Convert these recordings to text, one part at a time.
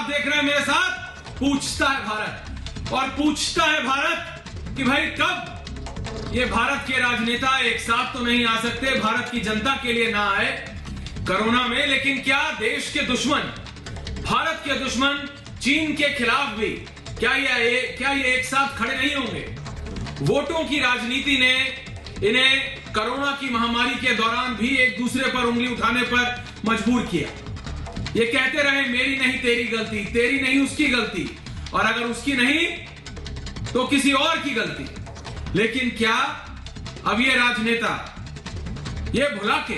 देख रहे हैं मेरे साथ, पूछता है भारत। और पूछता है भारत कि भाई कब ये भारत के राजनेता एक साथ तो नहीं आ सकते, भारत की जनता के लिए ना आए कोरोना में, लेकिन क्या देश के दुश्मन, भारत के दुश्मन चीन के खिलाफ भी क्या ये एक साथ खड़े नहीं होंगे? वोटों की राजनीति ने इन्हें कोरोना की महामारी के दौरान भी एक दूसरे पर उंगली उठाने पर मजबूर किया। ये कहते रहे मेरी नहीं तेरी गलती, तेरी नहीं उसकी गलती, और अगर उसकी नहीं तो किसी और की गलती। लेकिन क्या अब ये राजनेता ये भुला के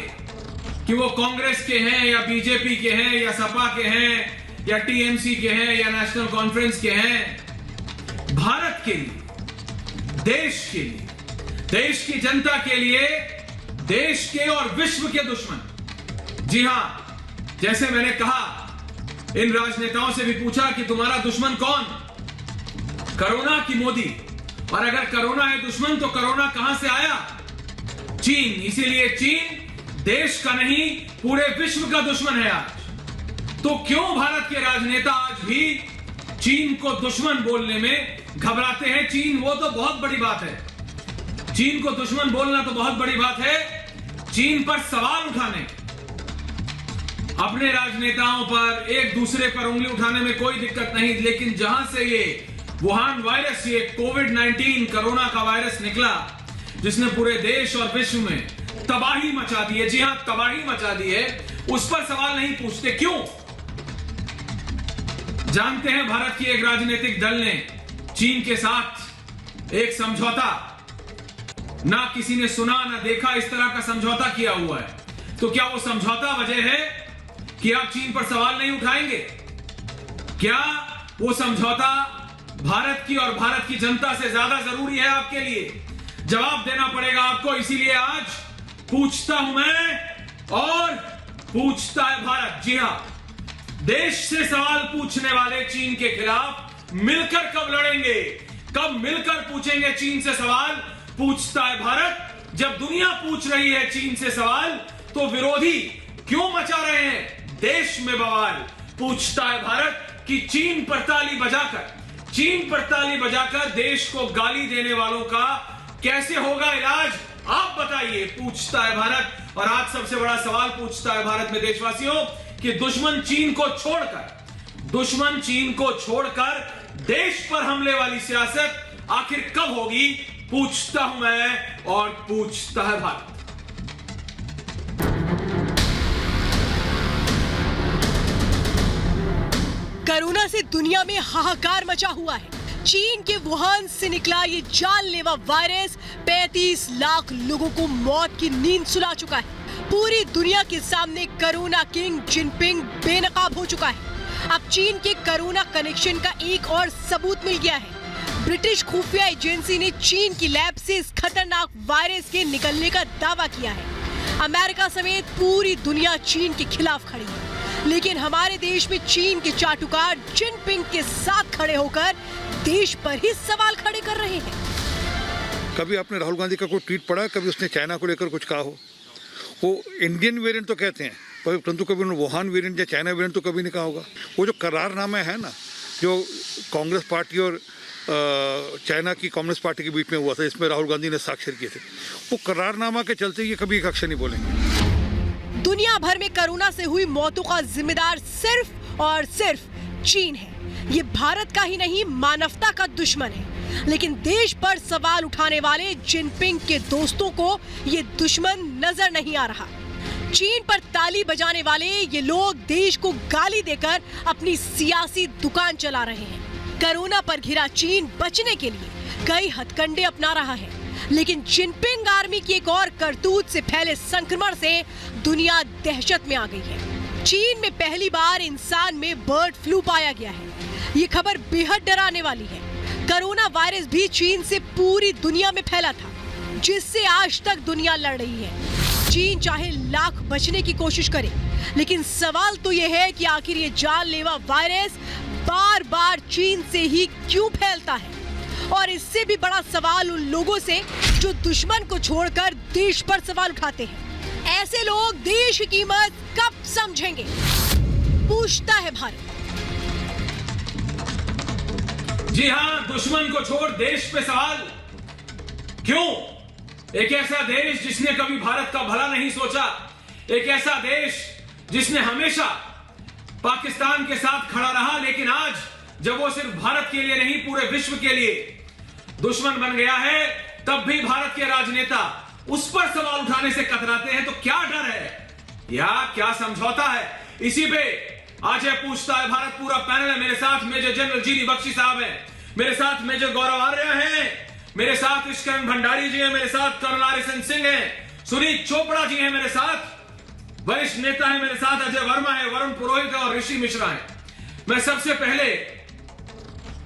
कि वो कांग्रेस के हैं या बीजेपी के हैं या सपा के हैं या टीएमसी के हैं या नेशनल कॉन्फ्रेंस के हैं, भारत के लिए, देश के लिए, देश की जनता के लिए, देश के और विश्व के दुश्मन। जी हां, जैसे मैंने कहा, इन राजनेताओं से भी पूछा कि तुम्हारा दुश्मन कौन? कोरोना की मोदी। और अगर कोरोना है दुश्मन तो कोरोना कहां से आया? चीन। इसीलिए चीन देश का नहीं पूरे विश्व का दुश्मन है आज। तो क्यों भारत के राजनेता आज भी चीन को दुश्मन बोलने में घबराते हैं? चीन वो तो बहुत बड़ी बात है, चीन को दुश्मन बोलना तो बहुत बड़ी बात है। चीन पर सवाल उठाने, अपने राजनेताओं पर, एक दूसरे पर उंगली उठाने में कोई दिक्कत नहीं, लेकिन जहां से ये वुहान वायरस, ये कोविड-19 कोरोना का वायरस निकला, जिसने पूरे देश और विश्व में तबाही मचा दी है, जी हां तबाही मचा दी है, उस पर सवाल नहीं पूछते। क्यों? जानते हैं भारत की एक राजनीतिक दल ने चीन के साथ एक समझौता, ना किसी ने सुना ना देखा, इस तरह का समझौता किया हुआ है। तो क्या वो समझौता वजह है कि आप चीन पर सवाल नहीं उठाएंगे? क्या वो समझौता भारत की और भारत की जनता से ज्यादा जरूरी है आपके लिए? जवाब देना पड़ेगा आपको। इसीलिए आज पूछता हूं मैं और पूछता है भारत। जी हां, देश से सवाल पूछने वाले चीन के खिलाफ मिलकर कब लड़ेंगे, कब मिलकर पूछेंगे चीन से सवाल? पूछता है भारत। जब दुनिया पूछ रही है चीन से सवाल, तो विरोधी क्यों मचा रहे हैं देश में बवाल? पूछता है भारत कि चीन पर ताली बजाकर देश को गाली देने वालों का कैसे होगा इलाज? आप बताइए। पूछता है भारत। और आज सबसे बड़ा सवाल पूछता है भारत में देशवासियों कि दुश्मन चीन को छोड़कर देश पर हमले वाली सियासत आखिर कब होगी? पूछता हूं मैं और पूछता है भारत। कोरोना से दुनिया में हाहाकार मचा हुआ है। चीन के वुहान से निकला ये जानलेवा वायरस 35 लाख लोगों को मौत की नींद सुला चुका है। पूरी दुनिया के सामने कोरोना किंग जिनपिंग बेनकाब हो चुका है। अब चीन के कोरोना कनेक्शन का एक और सबूत मिल गया है। ब्रिटिश खुफिया एजेंसी ने चीन की लैब से इस खतरनाक वायरस के निकलने का दावा किया है। अमेरिका समेत पूरी दुनिया चीन के खिलाफ खड़ी है, लेकिन हमारे देश में चीन के चाटुकार जिनपिंग के साथ खड़े होकर देश पर ही सवाल खड़े कर रहे हैं। कभी आपने राहुल गांधी का कोई ट्वीट पढ़ा? कभी उसने चाइना को लेकर कुछ कहा हो? वो इंडियन वेरिएंट तो कहते हैं, परंतु कभी उन्होंने वुहान वेरिएंट या चाइना वेरिएंट तो कभी नहीं कहा होगा। वो जो करारनामा है ना, जो कांग्रेस पार्टी और चाइना की कम्युनिस्ट पार्टी के बीच में हुआ था, इसमें राहुल गांधी ने स्वाक्षर किए थे, वो करारनामा के चलते ये कभी एक अक्षर नहीं बोलेंगे। दुनिया भर में कोरोना से हुई मौतों का जिम्मेदार सिर्फ और सिर्फ चीन है। ये भारत का ही नहीं, मानवता का दुश्मन है। लेकिन देश पर सवाल उठाने वाले जिनपिंग के दोस्तों को ये दुश्मन नजर नहीं आ रहा। चीन पर ताली बजाने वाले ये लोग देश को गाली देकर अपनी सियासी दुकान चला रहे हैं। कोरोना पर घिरा चीन बचने के लिए कई हथकंडे अपना रहा है, लेकिन जिनपिंग आर्मी की एक और करतूत से फैले संक्रमण से दुनिया दहशत में आ गई है। चीन में पहली बार इंसान में बर्ड फ्लू पाया गया है। ये खबर बेहद डराने वाली है। कोरोना वायरस भी चीन से पूरी दुनिया में फैला था, जिससे आज तक दुनिया लड़ रही है। चीन चाहे लाख बचने की कोशिश करे, लेकिन सवाल तो ये है कि आखिर ये जानलेवा वायरस बार बार चीन से ही क्यों फैलता है? और इससे भी बड़ा सवाल उन लोगों से जो दुश्मन को छोड़कर देश पर सवाल उठाते हैं। ऐसे लोग देश की कीमत कब समझेंगे? पूछता है भारत। जी हां, दुश्मन को छोड़ देश पे सवाल क्यों? एक ऐसा देश जिसने कभी भारत का भला नहीं सोचा, एक ऐसा देश जिसने हमेशा पाकिस्तान के साथ खड़ा रहा, लेकिन आज जब वो सिर्फ भारत के लिए नहीं पूरे विश्व के लिए दुश्मन बन गया है, तब भी भारत के राजनेता उस पर सवाल उठाने से कतराते हैं। तो क्या डर है या क्या समझौता है? इसी पे आज ये पूछता है भारत। पूरा पैनल है मेरे साथ। मेजर जनरल जीडी बख्शी साहब हैं मेरे साथ, मेजर गौरव आर्य हैं मेरे साथ, ईश्वरन भंडारी जी हैं मेरे साथ, कर्नल आरिसन सिंह हैं, सुनीत चोपड़ा जी हैं मेरे साथ, वरिष्ठ नेता है मेरे साथ, अजय वर्मा है, वरुण पुरोहित है और ऋषि मिश्रा है। मैं सबसे पहले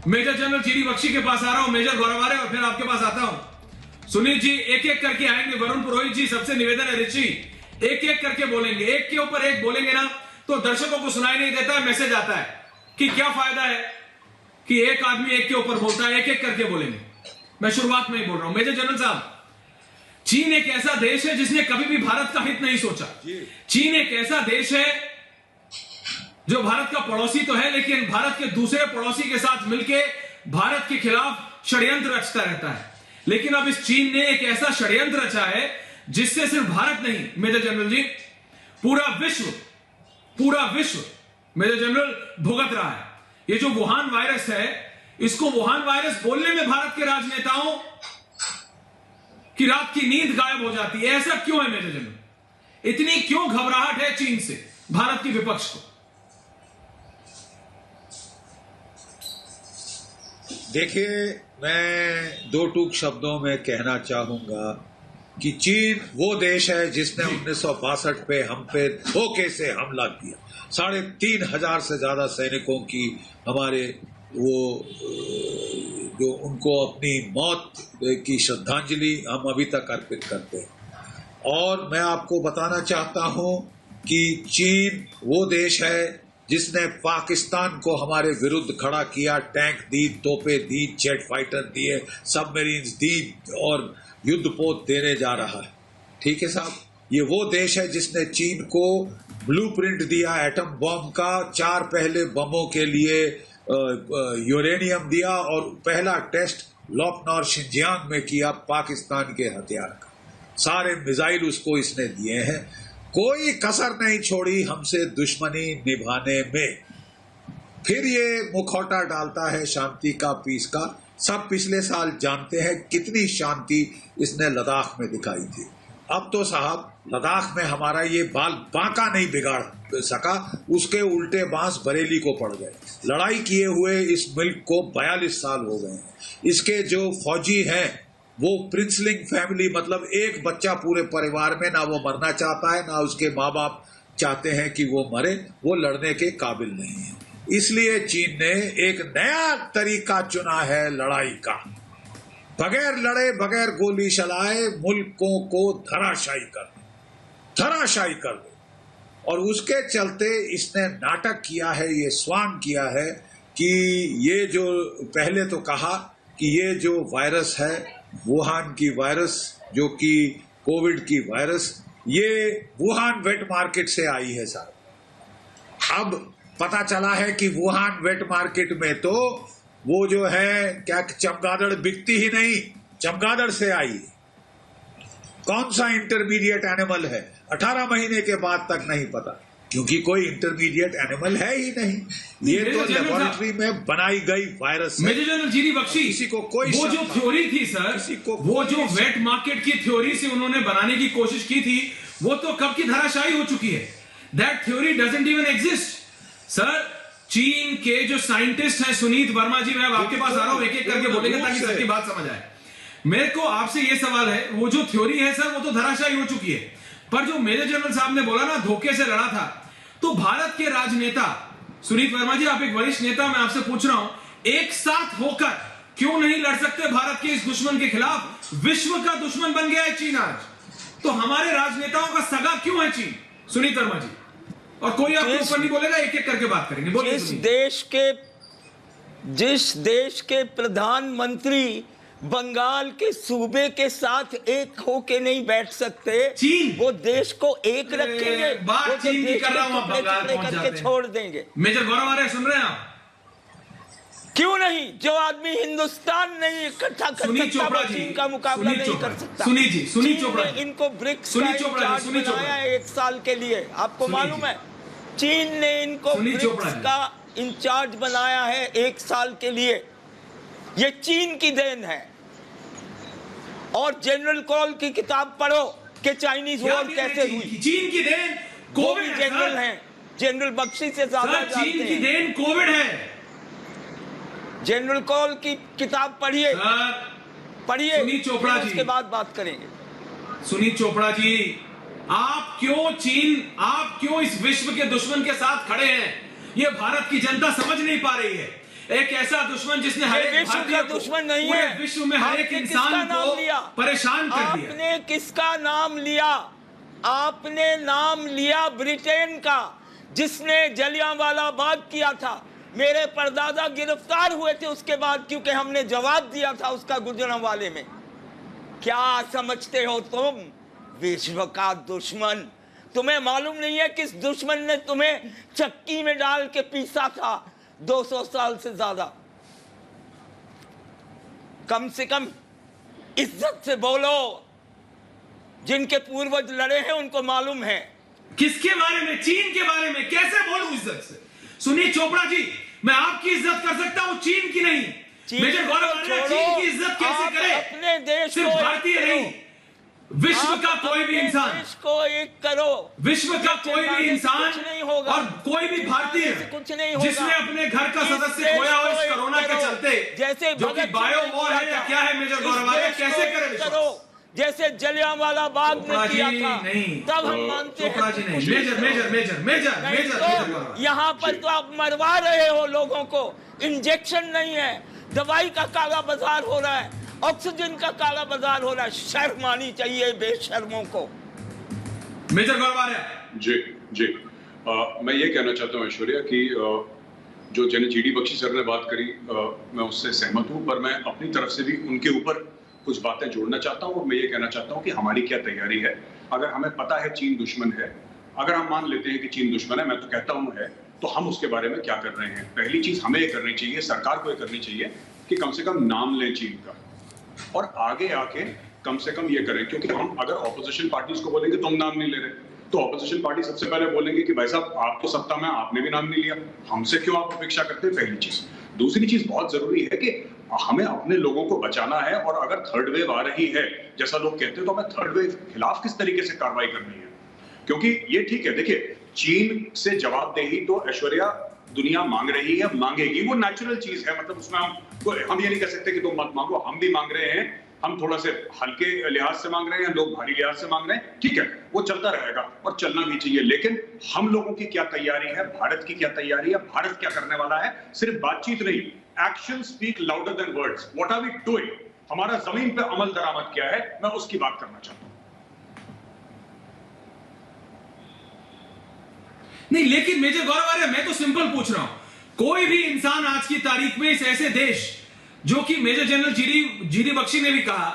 मेजर जनरल जीडी बख्शी के पास आ रहा हूं, मेजर गौरव आर्य, और फिर आपके पास आता हूं। सुनीत जी एक एक करके आएंगे, वरुण पुरोहित जी सबसे निवेदन है, ऋषि एक एक करके बोलेंगे, एक के ऊपर एक बोलेंगे ना तो दर्शकों को सुनाई नहीं देता है, मैसेज आता है कि क्या फायदा है कि एक आदमी एक के ऊपर बोलता है, एक एक करके बोलेंगे। मैं शुरुआत में ही बोल रहा हूं, मेजर जनरल साहब, चीन एक ऐसा देश है जिसने कभी भी भारत का हित नहीं सोचा। चीन एक ऐसा देश है जो भारत का पड़ोसी तो है, लेकिन भारत के दूसरे पड़ोसी के साथ मिलकर भारत के खिलाफ षड्यंत्र रचता रहता है। लेकिन अब इस चीन ने एक ऐसा षड्यंत्र रचा है जिससे सिर्फ भारत नहीं मेजर जनरल जी, पूरा विश्व मेजर जनरल भुगत रहा है। ये जो वुहान वायरस है, इसको वुहान वायरस बोलने में भारत के राजनेताओं की रात की नींद गायब हो जाती है। ऐसा क्यों है मेजर जनरल? इतनी क्यों घबराहट है चीन से भारत की विपक्ष को? देखिए, मैं दो टूक शब्दों में कहना चाहूंगा कि चीन वो देश है जिसने 1962 पे हम पे धोखे से हमला किया। 3,500 से ज्यादा सैनिकों की हमारे वो जो उनको अपनी मौत की श्रद्धांजलि हम अभी तक अर्पित करते हैं। और मैं आपको बताना चाहता हूं कि चीन वो देश है जिसने पाकिस्तान को हमारे विरुद्ध खड़ा किया, टैंक दी, तोपे दी, जेट फाइटर दिए, सबमरीन्स दी और युद्धपोत देने जा रहा है। ठीक है साहब, ये वो देश है जिसने चीन को ब्लूप्रिंट दिया एटम बम का, 4 पहले बमों के लिए यूरेनियम दिया और पहला टेस्ट लॉकनौर शिंजियांग में किया पाकिस्तान के हथियार का। सारे मिसाइल उसको इसने दिए हैं, कोई कसर नहीं छोड़ी हमसे दुश्मनी निभाने में। फिर ये मुखौटा डालता है शांति का, पीस का। सब पिछले साल जानते हैं कितनी शांति इसने लद्दाख में दिखाई थी। अब तो साहब लद्दाख में हमारा ये बाल बांका नहीं बिगाड़ सका, उसके उल्टे बांस बरेली को पड़ गए। लड़ाई किए हुए इस मुल्क को 42 साल हो गए हैं। इसके जो फौजी हैं वो प्रिंसलिंग फैमिली, मतलब एक बच्चा पूरे परिवार में, ना वो मरना चाहता है ना उसके माँ बाप चाहते हैं कि वो मरे, वो लड़ने के काबिल नहीं है। इसलिए चीन ने एक नया तरीका चुना है लड़ाई का, बगैर लड़े बगैर गोली चलाए मुल्कों को धराशायी कर दे। और उसके चलते इसने नाटक किया है, ये स्वांग किया है कि ये जो पहले तो कहा कि ये जो वायरस है वुहान की वायरस, जो कि कोविड की वायरस, ये वुहान वेट मार्केट से आई है साहब। अब पता चला है कि वुहान वेट मार्केट में तो वो जो है क्या चमगादड़ बिकती ही नहीं, चमगादड़ से आई। कौन सा इंटरमीडिएट एनिमल है 18 महीने के बाद तक नहीं पता, क्योंकि कोई इंटरमीडिएट एनिमल है ही नहीं। ये तो लेबोरेटरी में बनाई गई वायरस है। मेजर जनरल जीडी बख्शी, किसी को कोई वो जो थ्योरी थी सर, वो जो वेट मार्केट की थ्योरी से उन्होंने बनाने की कोशिश की थी, वो तो कब की धराशायी हो चुकी है। That theory doesn't even exist sir. चीन के जो साइंटिस्ट हैं, सुनीत वर्मा जी, मैं आपके पास आ रहा हूं, एक एक करके बोलेंगे ताकि सबकी बात समझ आए। मेरे को आपसे ये सवाल है, वो जो थ्योरी है सर वो तो धराशायी हो चुकी है, पर जो मेजर जनरल साहब ने बोला ना धोखे से लड़ा था, तो भारत के राजनेता सुनीत वर्मा जी, आप एक वरिष्ठ नेता, मैं आपसे पूछ रहा हूं, एक साथ होकर क्यों नहीं लड़ सकते भारत के इस दुश्मन के खिलाफ? विश्व का दुश्मन बन गया है चीन आज, तो हमारे राजनेताओं का सगा क्यों है चीन? सुनीत वर्मा जी, और कोई आपके ऊपर नहीं बोलेगा, एक एक करके बात करेंगे। बोलिए। जिस देश के प्रधानमंत्री बंगाल के सूबे के साथ एक होके नहीं बैठ सकते, चीन वो देश को एक रखेंगे, बात चीन की कर रहा हूं, आप बंगाल पहुंच जाते हैं, छोड़ देंगे। मेजर गौरव आर्य सुन रहे हैं आप? क्यों नहीं? जो आदमी हिंदुस्तान नहीं इकट्ठा कर सुनील सकता चोपड़ा वो जी, चीन का मुकाबला सुनील नहीं चोपड़ा कर जी, सकता। सुनील जी, सुनील चीन चोपड़ा ने जी, इनको ब्रिक्स सुनील का चोपड़ा जी, इंचार्ज सुनील चोपड़ा बनाया है 1 साल के लिए। आपको सुनील मालूम जी। है चीन ने इनको सुनील चोपड़ा ब्रिक्स जी। का इंचार्ज बनाया है 1 साल के लिए। ये चीन की देन है। और जनरल कॉल की किताब पढ़ो कि चाइनीज क्या वॉर देन है कैसे चीन हुई। की? चीन की देन वो कोविड भी है जनरल सर। हैं, जनरल बख्शी से ज्यादा सर, जानते चीन की हैं। देन कोविड है जनरल कॉल की किताब पढ़िए, सर। पढ़िए, सुनील चोपड़ा फिर जी। उसके बाद बात करेंगे। सुनील चोपड़ा जी, आप क्यों इस विश्व के दुश्मन के साथ खड़े हैं? ये भारत की जनता समझ नहीं पा रही है। एक ऐसा दुश्मन जिसने हर एक विश्व भारतीय का को, दुश्मन नहीं पूरे है। विश्व में हर एक आपने इंसान किसका नाम को लिया? परेशान कर दिया। आपने किसका नाम लिया? आपने नाम लिया ब्रिटेन का, जिसने जलियांवाला बाग किया था। मेरे परदादा गिरफ्तार हुए थे उसके बाद, क्योंकि हमने जवाब दिया था उसका गुजरांवाले में। क्या समझते हो तुम? विश्व का दुश्मन। तुम्हें मालूम नहीं है किस दुश्मन ने तुम्हें चक्की में डाल के पीसा था 200 साल से ज्यादा। कम से कम इज्जत से बोलो। जिनके पूर्वज लड़े हैं उनको मालूम है। किसके बारे में? चीन के बारे में। कैसे बोलूं इज्जत से? सुनील चोपड़ा जी, मैं आपकी इज्जत कर सकता हूं, चीन की नहीं। मेजर गौरव आर्या चीन की इज्जत कैसे आप करे? अपने देश सिर्फ को एक भारतीय करो। नहीं, विश्व का आप कोई भी अपने इंसान, देश को एक करो। विश्व का कोई भी चिल्लाने से इंसान कुछ नहीं होगा। और कोई भी भारतीय चिल्लाने से कुछ नहीं होगा। जिसने अपने घर का इस सदस्य देश खोया हो को इस एक कोरोना के करो। चलते, जैसे जो कि भगत सिंह बायो ने वॉर किया है या था। क्या है, मेजर इस गौरव आर्या देश को कैसे एक करे विश्वास? करो। जैसे जलियांवाला बाग चोपड़ा ने किया जी, था, नहीं। तब हम मानते चोपड़ा हैं जी कि नहीं। कुछ मेजर करो। मेजर मेजर मेजर नहीं मेजर तो मेजर गौरव। यहाँ पर तो आप मरवा रहे हो लोगों को। इंजेक्शन नहीं है, दवाई का काला बाजार हो रहा है, ऑक्सीजन का काला बाजार हो रहा है। शर्म आनी चाहिए बेशर्मों को। मेजर गौरव आर्या। जी जी मैं ये कहना चाहता हूँ ऐश्वर्या कि जो जीडी बख्शी सर ने बात करी मैं उससे सहमत हूँ, पर मैं अपनी तरफ से भी उनके ऊपर कुछ बातें जोड़ना चाहता हूँ। और मैं ये कहना चाहता हूँ कि हमारी क्या तैयारी है। अगर हमें पता है चीन दुश्मन है, अगर हम मान लेते हैं कि चीन दुश्मन है, मैं तो कहता हूँ है, तो हम उसके बारे में क्या कर रहे हैं? पहली चीज हमें ये करनी चाहिए, सरकार को ये करनी चाहिए कि कम से कम नाम लें चीन का, और आगे आके कम से कम ये करें। क्योंकि हम अगर ऑपोजिशन पार्टीज को बोलेंगे तुम नाम नहीं ले रहे, तो ऑपोजिशन पार्टी सबसे पहले बोलेंगे कि भाई साहब आप तो सत्ता में, आपने भी नाम नहीं लिया, हमसे क्यों आप अपेक्षा करते हैं? पहली चीज। दूसरी चीज बहुत जरूरी है कि हमें अपने लोगों को बचाना है, और अगर थर्ड वेव आ रही है जैसा लोग कहते हैं, तो हमें थर्ड वेव के खिलाफ किस तरीके से कार्रवाई करनी है। क्योंकि ये ठीक है, देखिए चीन से जवाबदेही तो ऐश्वर्या दुनिया मांग रही है, मांगेगी, वो नेचुरल चीज है। मतलब उसमें हम ये नहीं कह सकते कि तुम मत मांगो, हम भी मांग रहे हैं। हम थोड़ा से हल्के लिहाज से मांग रहे हैं, लोग भारी लिहाज से मांग रहे हैं, ठीक है, वो चलता रहेगा और चलना भी चाहिए। लेकिन हम लोगों की क्या तैयारी है, भारत की क्या तैयारी है, भारत क्या करने वाला है? सिर्फ बातचीत नहीं, action speak louder than words. What are we doing? हमारा जमीन पे अमल दरामद क्या है, मैं उसकी बात करना चाहता हूं। नहीं, लेकिन मेजर गौरव आर्या, मैं तो सिंपल पूछ रहा हूं, कोई भी इंसान आज की तारीख में इस ऐसे देश, जो कि मेजर जनरल जीडी बख्शी ने भी कहा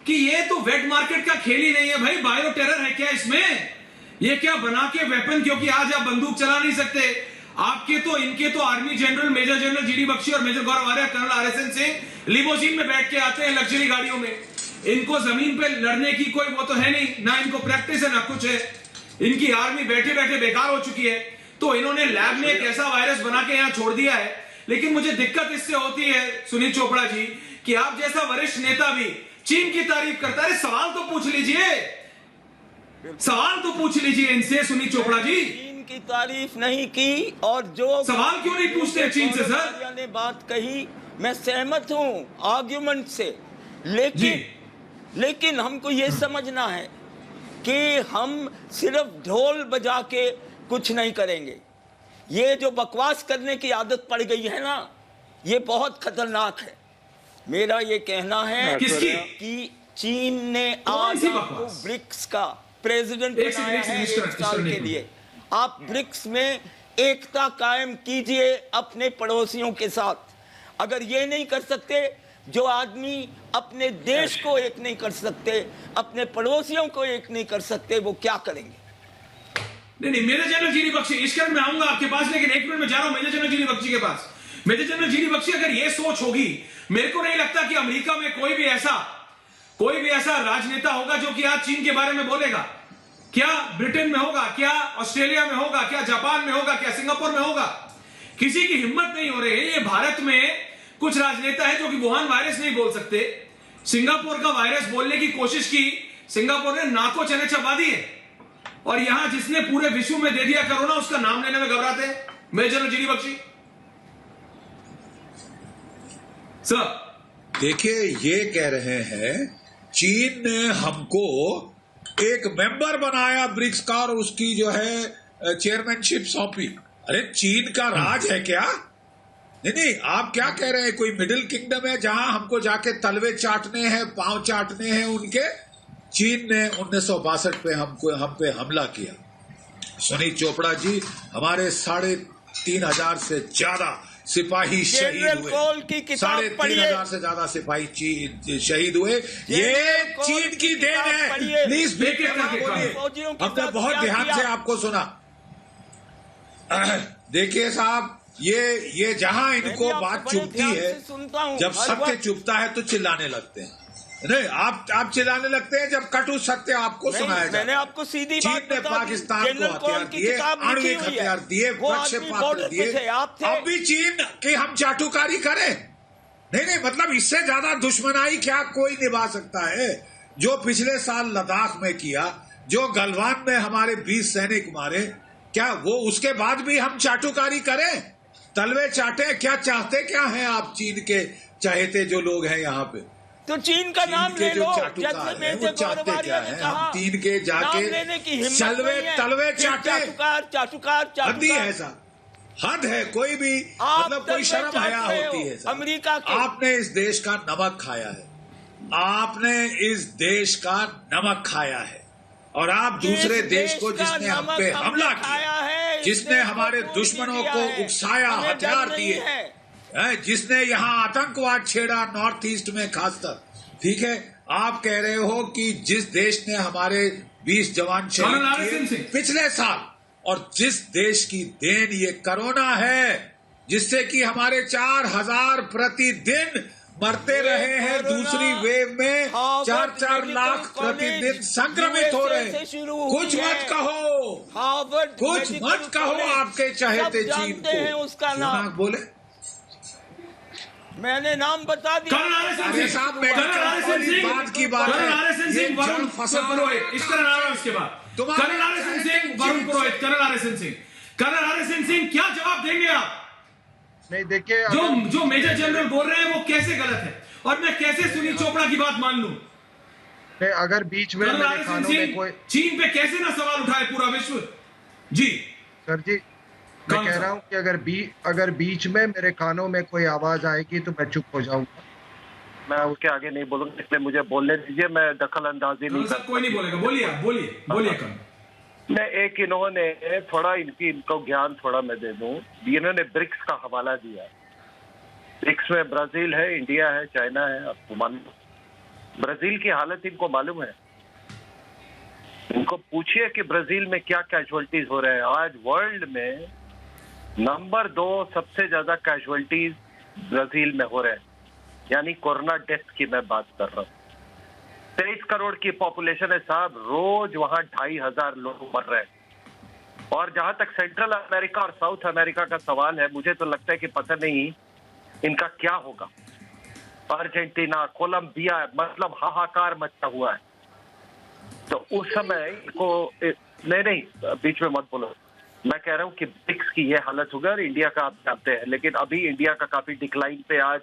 कि ये तो वेट मार्केट का खेल ही नहीं है भाई, बायो टेरर है क्या इसमें? ये क्या बना के वेपन, क्योंकि आज आप बंदूक चला नहीं सकते, आपके तो इनके तो army general major general GD Bakshi और major Gaurav Arya colonel RSN Singh limousine में बैठ के आते हैं, लग्जरी गाड़ियों में। इनको जमीन पे लड़ने की कोई वो तो है नहीं, ना इनको प्रैक्टिस है ना कुछ है। इनकी आर्मी बैठे बैठे बेकार हो चुकी है, तो इन्होंने लैब में एक ऐसा वायरस बना के यहां छोड़ दिया है। लेकिन मुझे दिक्कत इससे होती है सुनील चोपड़ा जी कि आप जैसा वरिष्ठ नेता भी चीन की तारीफ करता है। सवाल तो पूछ लीजिए, सवाल तो पूछ लीजिए इनसे सुनील चोपड़ा जी। चीन की तारीफ नहीं की, और जो सवाल क्यों नहीं पूछते चीन से सर? आर्या ने बात कही, मैं सहमत हूं आर्ग्यूमेंट से, लेकिन हमको ये समझना है कि हम सिर्फ ढोल बजा के कुछ नहीं करेंगे। ये जो बकवास करने की आदत पड़ गई है ना, ये बहुत खतरनाक है। मेरा ये कहना है किसकी? कि चीन ने कौन आज सी आपको बकवास? ब्रिक्स का प्रेसिडेंट एक बनाया है सेकंड, 1 साल के लिए। आप ब्रिक्स में एकता कायम कीजिए अपने पड़ोसियों के साथ। अगर ये नहीं कर सकते, जो आदमी अपने देश को एक नहीं कर सकते, अपने पड़ोसियों को एक नहीं कर सकते, वो क्या करेंगे? नहीं, मेजर जनरल जीडी बख्शी, इस कारण मैं आऊंगा आपके पास, लेकिन एक मिनट में जा रहा हूं मेजर जनरल जीडी बख्शी के पास। मेजर जनरल जीडी बख्शी, अगर यह सोच होगी, मेरे को नहीं लगता कि अमेरिका में कोई भी ऐसा राजनेता होगा जो कि आज चीन के बारे में बोलेगा। क्या ब्रिटेन में होगा, क्या ऑस्ट्रेलिया में होगा, क्या जापान में होगा, क्या सिंगापुर में होगा? किसी की हिम्मत नहीं हो रही है। ये भारत में कुछ राजनेता है जो कि वुहान वायरस नहीं बोल सकते, सिंगापुर का वायरस बोलने की कोशिश की, सिंगापुर ने नाको चने चबा दिए, और यहां जिसने पूरे विश्व में दे दिया कोरोना, उसका नाम लेने में घबराते हैं। Major general GD Bakshi sir, देखिए, ये कह रहे हैं चीन ने हमको एक मेंबर बनाया ब्रिक्स का और उसकी जो है चेयरमैनशिप सौंपी। अरे चीन का राज है क्या? नहीं, आप क्या कह रहे हैं? कोई मिडिल किंगडम है जहां हमको जाके तलवे चाटने हैं, पांव चाटने हैं उनके? चीन ने 1962 पे हम पे हमला किया। सुनील चोपड़ा जी, हमारे 3,500 से ज्यादा सिपाही शहीद हुए, 3,500 से ज्यादा सिपाही शहीद हुए। ये चीन की देन है। प्लीज बोलिए, हमने बहुत ध्यान से आपको सुना। देखिए साहब, ये जहां इनको बात चुभती है, जब सत्य चुभता है तो चिल्लाने लगते हैं। नहीं, आप चिल्लाने लगते हैं जब कटु सत्य आपको सुनाया जाए। मैंने आपको सीधी चीन बात ने बता दी। पाकिस्तान को जनरल हथियार कौल की दिए, किताब लिखी आणविक हुई है। हथियार दिए, वो आदमी प्रक्षेपास्त्र बॉर्डर पे दिए। थे, आप थे। अब भी चीन की हम चाटुकारी करें? नहीं, मतलब इससे ज्यादा दुश्मनाई क्या कोई निभा सकता है? जो पिछले साल लद्दाख में किया, जो गलवान में हमारे 20 सैनिक मारे, क्या वो उसके बाद भी हम चाटुकारी करें, तलवे चाटे? क्या चाहते क्या हैं आप चीन के चहेते जो लोग हैं यहाँ पे? तो चीन का नाम ले लो। चाटुकार है, वो चाहते क्या है? हम चीन के जाके तलवे चाटे? चाटुकार हद है साहब, हद है। कोई भी मतलब कोई शर्म हया होती है साहब। अमेरिका के आपने इस देश का नमक खाया है, आपने इस देश का नमक खाया है, और आप दूसरे देश को जिसने हम पे हमला किया, जिसने हमारे दुश्मनों को उकसाया, हथियार दिए, जिसने यहाँ आतंकवाद छेड़ा नॉर्थ ईस्ट में खासकर, ठीक है, आप कह रहे हो कि जिस देश ने हमारे 20 जवान शहीद किए पिछले साल, और जिस देश की देन ये कोरोना है, जिससे कि हमारे 4,000 प्रतिदिन मरते रहे हैं, दूसरी वेव में 4-4 लाख प्रतिदिन संक्रमित हो रहे हैं। कुछ मत कहो आपके चहेते चीन को। उसका नाम बोले, मैंने नाम बता दिया। अरे साहब, बात की बात है। कर्नल वरुण पुरोहित, इस तरह नाम है उसके बाद। कर्नल वरुण पुरोहित, कर्नल आर एस सिंह, क्या जवाब देंगे आप? नहीं, देखिए, जो मेजर जनरल बोल रहे हैं वो कैसे गलत है, और मैं कैसे सुनील चोपड़ा की बात मान लूं? अगर बीच में मेरे कानों में कोई चीन पे कैसे ना सवाल उठाए पूरा विश्व? जी सर जी, मैं कह रहा हूं कि अगर बीच में मेरे कानों में कोई आवाज आएगी तो मैं चुप हो जाऊंगा, मैं उसके आगे नहीं बोलूंगा। इसलिए मुझे बोलने दीजिए, मैं दखल अंदाजी नहीं कर। कोई नहीं बोलेगा, बोलिए कम। मैं एक, इन्होंने थोड़ा इनको ज्ञान थोड़ा मैं दे दूं। इन्होंने ब्रिक्स का हवाला दिया। ब्रिक्स में ब्राजील है, इंडिया है, चाइना है। आपको मालूम ब्राजील की हालत इनको मालूम है? इनको पूछिए कि ब्राजील में क्या कैजुअलिटीज हो रहे हैं। आज वर्ल्ड में नंबर 2 सबसे ज्यादा कैजुअलिटीज ब्राजील में हो रहे हैं, यानी कोरोना डेथ की मैं बात कर रहा हूँ। 23 करोड़ की पॉपुलेशन है साहब, रोज वहां 2,500 लोग मर रहे हैं। और जहां तक सेंट्रल अमेरिका और साउथ अमेरिका का सवाल है, मुझे तो लगता है कि पता नहीं इनका क्या होगा। अर्जेंटीना, कोलंबिया, मतलब हाहाकार मचा हुआ है। तो उस समय इनको नहीं, बीच में मत बोलो। मैं कह रहा हूं कि ब्रिक्स की ये हालत होगी, और इंडिया का आप जानते हैं, लेकिन अभी इंडिया का काफी डिक्लाइन पे, आज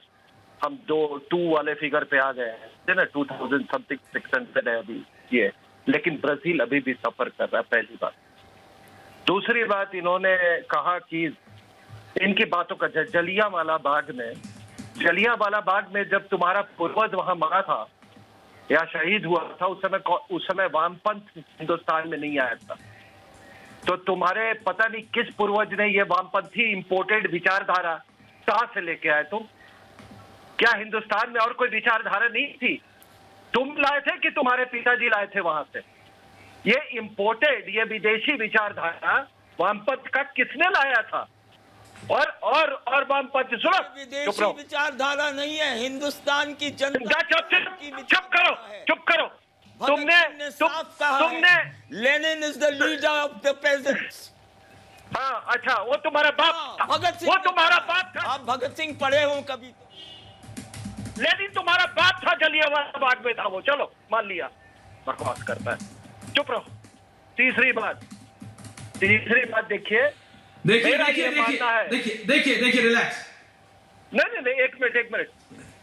हम 2 वाले फिगर पे आ गए हैं ना, 2000 समथिंग 600 है अभी ये। लेकिन ब्राजील अभी भी सफर कर रहा है, पहली बात। दूसरी बात, इन्होंने कहा कि इनकी बातों का जलियांवाला बाग में जब तुम्हारा पूर्वज वहां मरा था या शहीद हुआ था, उस समय वामपंथ हिंदुस्तान में नहीं आया था। तो तुम्हारे पता नहीं किस पूर्वज ने ये वामपंथी इंपोर्टेड विचारधारा कहां से लेके आए तुम? क्या हिंदुस्तान में और कोई विचारधारा नहीं थी? तुम लाए थे कि तुम्हारे पिताजी लाए थे वहां से? ये इंपोर्टेड, ये विदेशी विचारधारा वामपंथ का किसने लाया था? और वामपंथी सुनो, चुप विदेशी रहो, विचारधारा नहीं है, हिंदुस्तान की जनता चुप करो। तुमने Lenin is the leader of the pageants. हाँ, अच्छा, वो तुम्हारा बाप था। भगत सिंह, वो तुम्हारा बाप था। आप भगत सिंह पढ़े हो कभी? लेनिन तुम्हारा बाप था, जलियांवाला बाग में था वो। चलो मान लिया, बकवास करता है, चुप रहो। तीसरी बात देखिए, देखिए मेरा देखिए ये मानना है। देखिए रिलैक्स। नहीं, एक मिनट।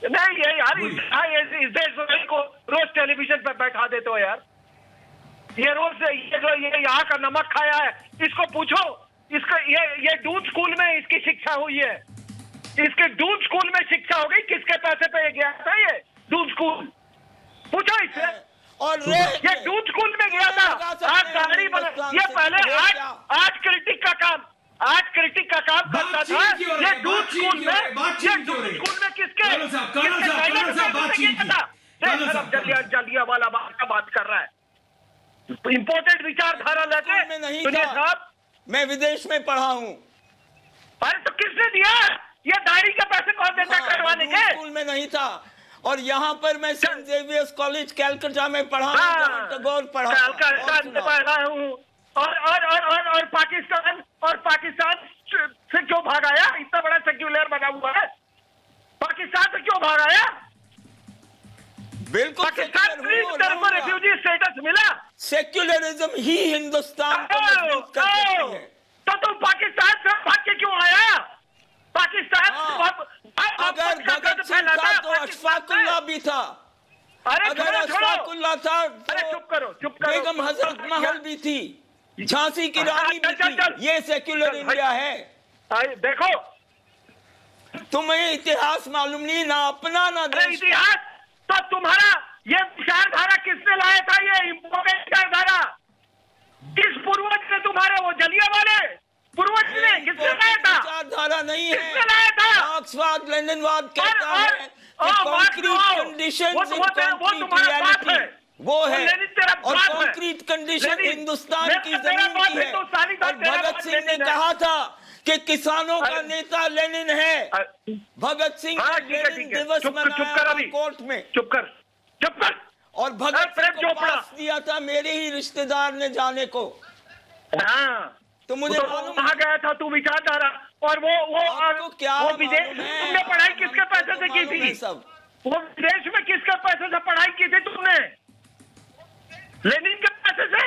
नहीं, ये यार इस देश को रोज टेलीविजन पर बैठा देते हो यार। ये रोज ये यहाँ का नमक खाया है, इसको पूछो। इसका ये दूध स्कूल में इसकी शिक्षा हुई है। इसके दूध स्कूल में शिक्षा हो गई। किसके पैसे पे गया था ये दूध स्कूल? पूछो इससे। और ये दूध स्कूल में गया था। आज गाड़ी बना, ये पहले आज क्रिटिक का काम करता था। ये दूध स्कूल में किसके जलियांवाला बाग का बात कर रहा है? इंपोर्टेड विचारधारा लेके में नहीं सुनिए था। साहब, मैं विदेश में पढ़ा हूँ। अरे तो किसने दिया? ये दाढ़ी के पैसे कौन देता करवाने के? स्कूल में नहीं था। और यहाँ पर मैं सेंट जेवियर्स कॉलेज कैलकाटा में पढ़ा हूँ, जहाँ टैगोर पढ़ा हूँ। और पाकिस्तान से क्यों भाग आया? इतना बड़ा सेक्युलर बना हुआ है, पाकिस्तान से क्यों भाग आया? बिल्कुल पाकिस्तान की तरफ रेफ्यूजी स्टेटस मिला। सेक्युलरिज्म ही हिंदुस्तान को मजबूत कर देती है। तो तुम पाकिस्तान से भाग के क्यों आया? पाकिस्तान अगर भगत सिंह था तो अशफाकुल्लाह भी था। अगर अशफाकुल्लाह था तो चुप करो। बेगम हजरत महल भी थी, झांसी की रानी भी थी। ये सेक्युलर इंडिया है। देखो, तुम्हें इतिहास मालूम नहीं, ना अपना ना देश। इतिहास तो तुम्हारा ये विचारधारा किसने लाया था? ये इम्पोर्टेंट विचारधारा किस पूर्वज ने? तुम्हारे वो जलियांवाले पूर्वज ने किसने लाया था? विचारधारा नहीं है, किसने लाया था? मार्क्सवाद लेनिनवाद कहता है कि कॉन्क्रीट कंडीशंस इन कॉन्क्रीट रियलिटी वो है, और कॉन्क्रीट कंडीशन हिंदुस्तान की जमीन की है। और भगत सिंह ने कहा था कि किसानों का नेता लेनिन है। भगत सिंह ने लेनिन दिवस मनाया कोर्ट में। चुप कर। और भगत सिंह को पास दिया था मेरे ही रिश्तेदार ने जाने को। हाँ, तो मुझे कहाँ गया था तू विचारधारा? और वो क्या वो विदेश में तुमने पढ़ाई किसके पैसे से की थी? सब वो विदेश में किसके पैसे से पढ़ाई की थी तुमने? लेनिन के पैसे से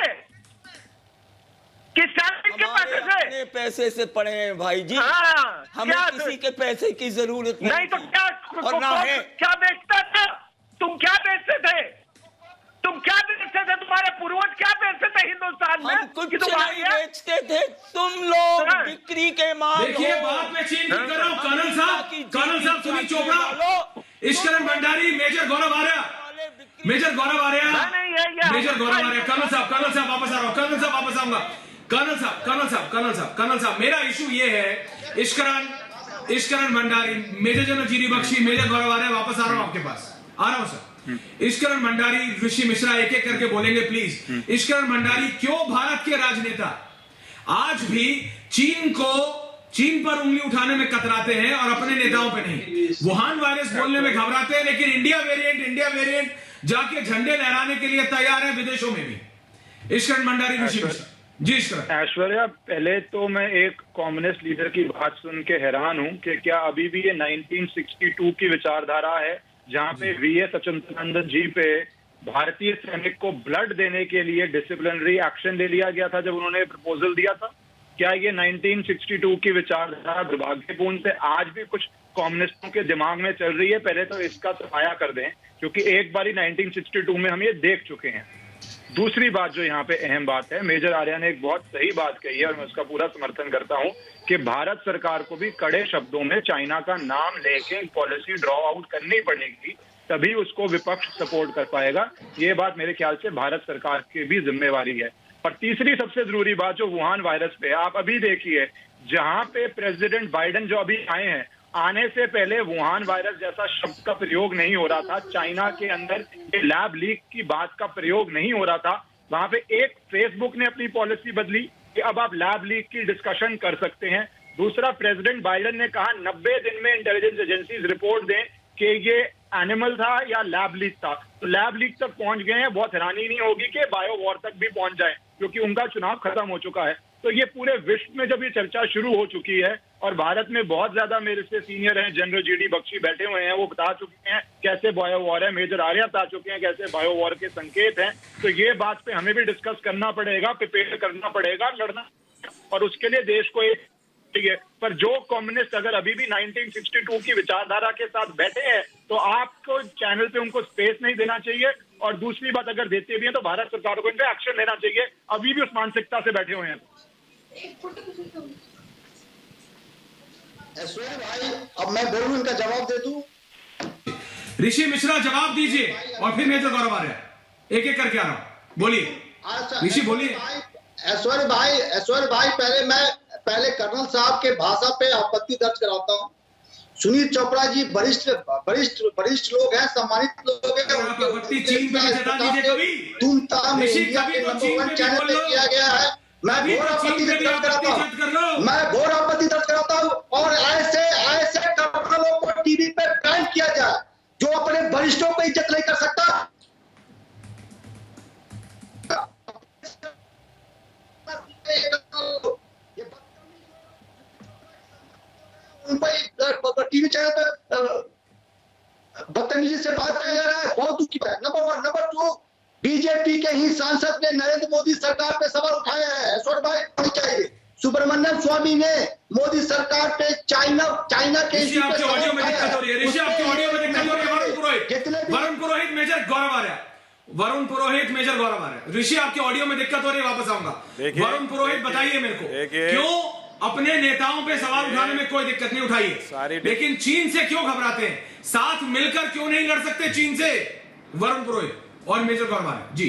कि स्टालिन के पैसे से? अपने पैसे से पढ़े हैं भाई जी। हाँ, हमें किसी के पैसे की जरूरत नहीं। तो क्या और ना है। क्या बेचता था? तुम क्या बेचते थे? तुम्हारे पूर्वज क्या बेचते थे हिंदुस्तान में? हम कुछ नहीं बेचते थे, तुम लोग बिक्री के माल। देखिए, बात में चीन की कर रहा हूँ। कर्नल साहब सुनील चोपड़ा, इश्करण भंडारी, मेजर गौरव आर्या। कर्नल साहब वापस आ रहा हूँ। कर्नल साहब मेरा इशू ये है, Ishkaran Bhandari, major general GD Bakshi, major Gaurav Arya, वापस आ रहा हूँ आपके पास। आ रहा हूँ सर। इश्करण भंडारी, ऋषि मिश्रा एक एक करके बोलेंगे प्लीज। इश्करण भंडारी, क्यों भारत के राजनेता आज भी चीन पर उंगली उठाने में कतराते हैं और अपने नेताओं पे नहीं? वुहान वायरस बोलने में घबराते हैं, लेकिन इंडिया वेरिएंट जाके झंडे लहराने के लिए तैयार है विदेशों में भी। इश्करण भंडारी, ऋषि मिश्रा जी। इश्करण ऐश्वर्या, पहले तो मैं एक कम्युनिस्ट लीडर की बात सुन के हैरान हूं कि क्या अभी भी ये 1962 की विचारधारा है, जहां पे वीएस अच्युतानंदन जी पे भारतीय सैनिक को ब्लड देने के लिए डिसिप्लिनरी एक्शन ले लिया गया था जब उन्होंने प्रपोजल दिया था? क्या ये 1962 की विचारधारा दुर्भाग्यपूर्ण से आज भी कुछ कम्युनिस्टों के दिमाग में चल रही है? पहले तो इसका सफाया कर दें, क्योंकि एक बारी 1962 में हम ये देख चुके हैं। दूसरी बात जो यहाँ पे अहम बात है, मेजर आर्या ने एक बहुत सही बात कही है और मैं उसका पूरा समर्थन करता हूँ कि भारत सरकार को भी कड़े शब्दों में चाइना का नाम लेके पॉलिसी ड्रॉ आउट करनी पड़ेगी, तभी उसको विपक्ष सपोर्ट कर पाएगा। ये बात मेरे ख्याल से भारत सरकार की भी जिम्मेवारी है। और तीसरी सबसे जरूरी बात जो वुहान वायरस पे, आप अभी देखिए, जहां पे प्रेसिडेंट बाइडेन जो अभी आए हैं, आने से पहले वुहान वायरस जैसा शब्द का प्रयोग नहीं हो रहा था। चाइना के अंदर लैब लीक की बात का प्रयोग नहीं हो रहा था। वहां पे एक फेसबुक ने अपनी पॉलिसी बदली कि अब आप लैब लीक की डिस्कशन कर सकते हैं। दूसरा, प्रेसिडेंट बाइडेन ने कहा 90 दिन में इंटेलिजेंस एजेंसीज रिपोर्ट दें कि ये एनिमल था या लैब लीक था। तो लैब लीक तक पहुंच गए हैं, बहुत हैरानी नहीं होगी कि बायो वॉर तक भी पहुंच जाए, क्योंकि उनका चुनाव खत्म हो चुका है। तो ये पूरे विश्व में जब ये चर्चा शुरू हो चुकी है, और भारत में बहुत ज्यादा मेरे से सीनियर हैं, जनरल जीडी बख्शी बैठे हुए हैं, वो बता चुके हैं कैसे बायो वॉर है, मेजर आर्या बता चुके हैं कैसे बायो वॉर के संकेत हैं। तो ये बात पे हमें भी डिस्कस करना पड़ेगा, प्रिपेयर करना पड़ेगा, लड़ना, और उसके लिए देश को एक है। पर जो कम्युनिस्ट अगर अभी भी 1962 की विचारधारा के साथ बैठे हैं, तो आपको चैनल पे उनको स्पेस नहीं देना चाहिए। और दूसरी बात, अगर देते भी हैं तो भारत सरकार को इन पे एक्शन लेना चाहिए, अभी भी उस मानसिकता से बैठे हुए हैं। ऐश्वर्य भाई, अब मैं बोलूं, इनका जवाब दे दूं? ऋषि मिश्रा जवाब दीजिए, और फिर मेजर गौरव आर्या, एक एक करके आ रहा हूं, बोलिए ऋषि, बोलिए। ऐश्वर्य भाई, पहले कर्नल साहब के भाषा पे आपत्ति दर्ज कराता हूँ। सुनील चोपड़ा जी वरिष्ठ लोग हैं, सम्मानित लोग हैं। चीन पे जता दीजिए कभी, धूमधाम ऋषि इंडिया कभी के तो नंबर चीन 1 पे चैनल पे किया गया है। मैं घोर आपत्ति दर्ज कराता हूँ, और ऐसे कर्नलों को टीवी पे बैन किया जाए जो अपने वरिष्ठों को इज्जत नहीं कर सकता। टीवी चैनल पर बदतमीजी से बात किया जा रहा है, बहुत दुखी है। नंबर 1। नंबर 2, बीजेपी के ही सांसद ने नरेंद्र मोदी सरकार पे सवाल उठाया है। ऐश्वर्य भाई होनी चाहिए। सुब्रमण्यम स्वामी ने मोदी सरकार पे चाइना के इश्यू पे सवाल ऑडियो में दिक्कत हो रही है, ऋषि आपके ऑडियो में दिक्कत हो रही है। वरुण पुरोहित मेजर गौरव आर्या, वरुण पुरोहित मेजर गौरव आर्या, ऋषि आपके ऑडियो में दिक्कत हो रही है, वापस आऊंगा। वरुण पुरोहित बताइए मेरे को, क्यों अपने नेताओं पे सवाल उठाने में कोई दिक्कत नहीं उठाइए, लेकिन चीन से क्यों घबराते हैं? साथ मिलकर क्यों नहीं लड़ सकते चीन से? वरुण पुरोहित और मेजर गौरव आर्या जी।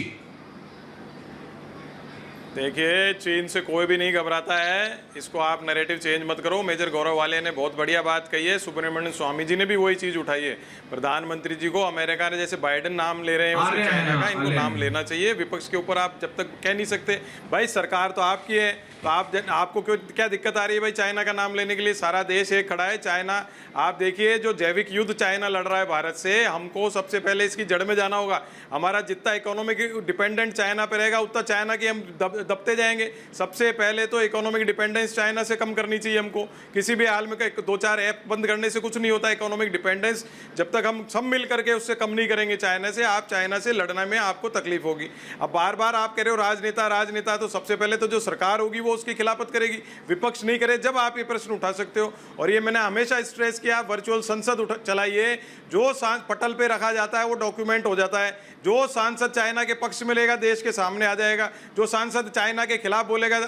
देखिए, चीन से कोई भी नहीं घबराता है, इसको आप नैरेटिव चेंज मत करो। मेजर गौरव वाले ने बहुत बढ़िया बात कही है, सुब्रमण्यम स्वामी जी ने भी वही चीज़ उठाई है। प्रधानमंत्री जी को अमेरिका ने जैसे बाइडेन नाम ले रहे हैं, उससे चाइना का इनको नाम लेना चाहिए। विपक्ष के ऊपर आप जब तक कह नहीं सकते, भाई सरकार तो आपकी है, तो आपको क्या दिक्कत आ रही है भाई चाइना का नाम लेने के लिए? सारा देश एक खड़ा है। चाइना, आप देखिए जो जैविक युद्ध चाइना लड़ रहा है भारत से, हमको सबसे पहले इसकी जड़ में जाना होगा। हमारा जितना इकोनॉमिक डिपेंडेंट चाइना पे रहेगा, उतना चाइना की हम दबते जाएंगे। सबसे पहले तो इकोनॉमिक डिपेंडेंस चाइना से कम करनी चाहिए हमको। किसी भी हाल में 2-4 ऐप बंद करने से कुछ नहीं होता। इकोनॉमिक डिपेंडेंस जब तक हम सब मिल करके उससे कम नहीं करेंगे चाइना से, आप चाइना से लड़ने में आपको तकलीफ होगी। अब बार बार आप कह रहे हो राजनेता, तो सबसे पहले तो जो सरकार होगी वो उसकी खिलाफत करेगी, विपक्ष नहीं करे। जब आप ये प्रश्न उठा सकते हो, और ये मैंने हमेशा स्ट्रेस किया, वर्चुअल संसद चलाइए। जो पटल पे रखा जाता है वो डॉक्यूमेंट हो जाता है। जो सांसद चाइना के पक्ष में लेगा देश के सामने आ जाएगा, जो सांसद चाइना के खिलाफ बोलेगा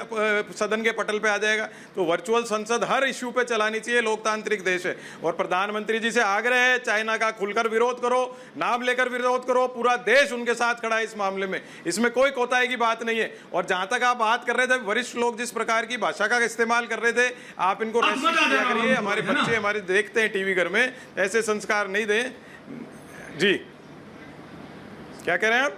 सदन के पटल पे आ जाएगा। तो वर्चुअल संसद हर इश्यू पे चलानी चाहिए, लोकतांत्रिक देश है। और प्रधानमंत्री जी से आग्रह है, चाइना का खुलकर विरोध करो, नाम लेकर विरोध करो, पूरा देश उनके साथ खड़ा है इस मामले में, इसमें कोई कोताही की बात नहीं है। और जहां तक आप बात कर रहे थे, वरिष्ठ लोग जिस प्रकार की भाषा का इस्तेमाल कर रहे थे, आप इनको करिए। हमारे बच्चे हमारे देखते हैं टीवी घर में, ऐसे संस्कार नहीं दें जी। क्या कह रहे हैं आप?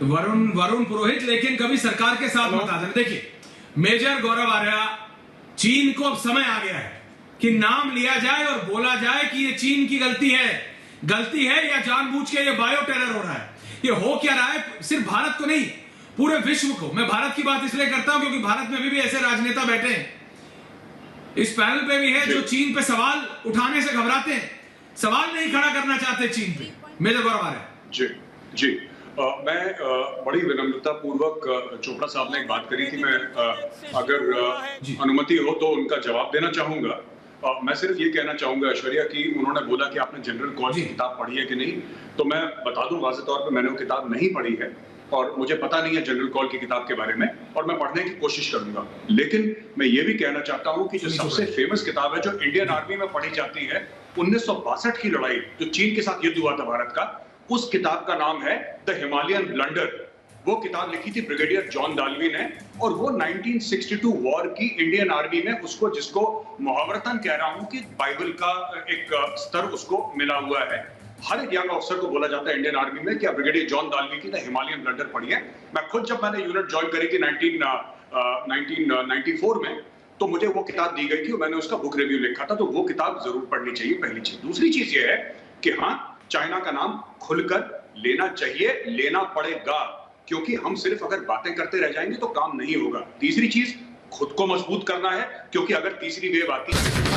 वरुण पुरोहित, लेकिन कभी सरकार के साथ मत आ जाना। देखिए मेजर गौरव आर्या, चीन को अब समय आ गया है कि नाम लिया जाए और बोला जाए कि ये चीन की गलती है या जानबूझ के ये बायो टेरर हो रहा है। ये हो क्या रहा है, सिर्फ भारत को नहीं, पूरे विश्व को। मैं भारत की बात इसलिए करता हूं क्योंकि भारत में भी ऐसे राजनेता बैठे हैं, इस पैनल पे भी है, जो चीन पे सवाल उठाने से घबराते हैं, सवाल नहीं खड़ा करना चाहते चीन पे। मेजर गौरव आर्या जी। मैं बड़ी विनम्रता पूर्वक चोपड़ा साहब ने एक बात करी थी, मैं अगर अनुमति हो तो उनका जवाब देना चाहूंगा। मैं सिर्फ ये कहना चाहूंगा ऐश्वर्या कि उन्होंने बोला कि आपने जनरल कॉल की किताब पढ़ी है कि नहीं, तो मैं बता दूं वाज़ेह तौर पे मैंने वो किताब नहीं पढ़ी है और मुझे पता नहीं है जनरल कॉल की किताब के बारे में, और मैं पढ़ने की कोशिश करूंगा। लेकिन मैं ये भी कहना चाहता हूं कि जो सबसे फेमस किताब है जो इंडियन आर्मी में पढ़ी जाती है, 1962 की लड़ाई जो चीन के साथ युद्ध हुआ था भारत का, उस किताब का नाम है द हिमालयन ब्लंडर। वो किताब लिखी थी ब्रिगेडियर जॉन दाल्वी ने, और वो 1962 वॉर की इंडियन आर्मी में उसको, जिसको मुहावरतन कह रहा हूं कि बाइबल का एक स्तर उसको मिला हुआ है। हर एक यंग ऑफिसर को बोला जाता है इंडियन आर्मी में कि ब्रिगेडियर जॉन दाल्वी की द हिमालयन ब्लंडर पढ़ी है। मैं खुद जब मैंने यूनिट ज्वाइन करी थी 1994 में, तो मुझे वो किताब दी गई थी और मैंने उसका बुक रिव्यू लिखा था, तो वो किताब जरूर पढ़नी चाहिए, पहली चीज। दूसरी चीज ये है कि हाँ, चाइना का नाम खुलकर लेना चाहिए, लेना पड़ेगा, क्योंकि हम सिर्फ अगर बातें करते रह जाएंगे तो काम नहीं होगा। तीसरी चीज, खुद को मजबूत करना है, क्योंकि अगर तीसरी वेव आती है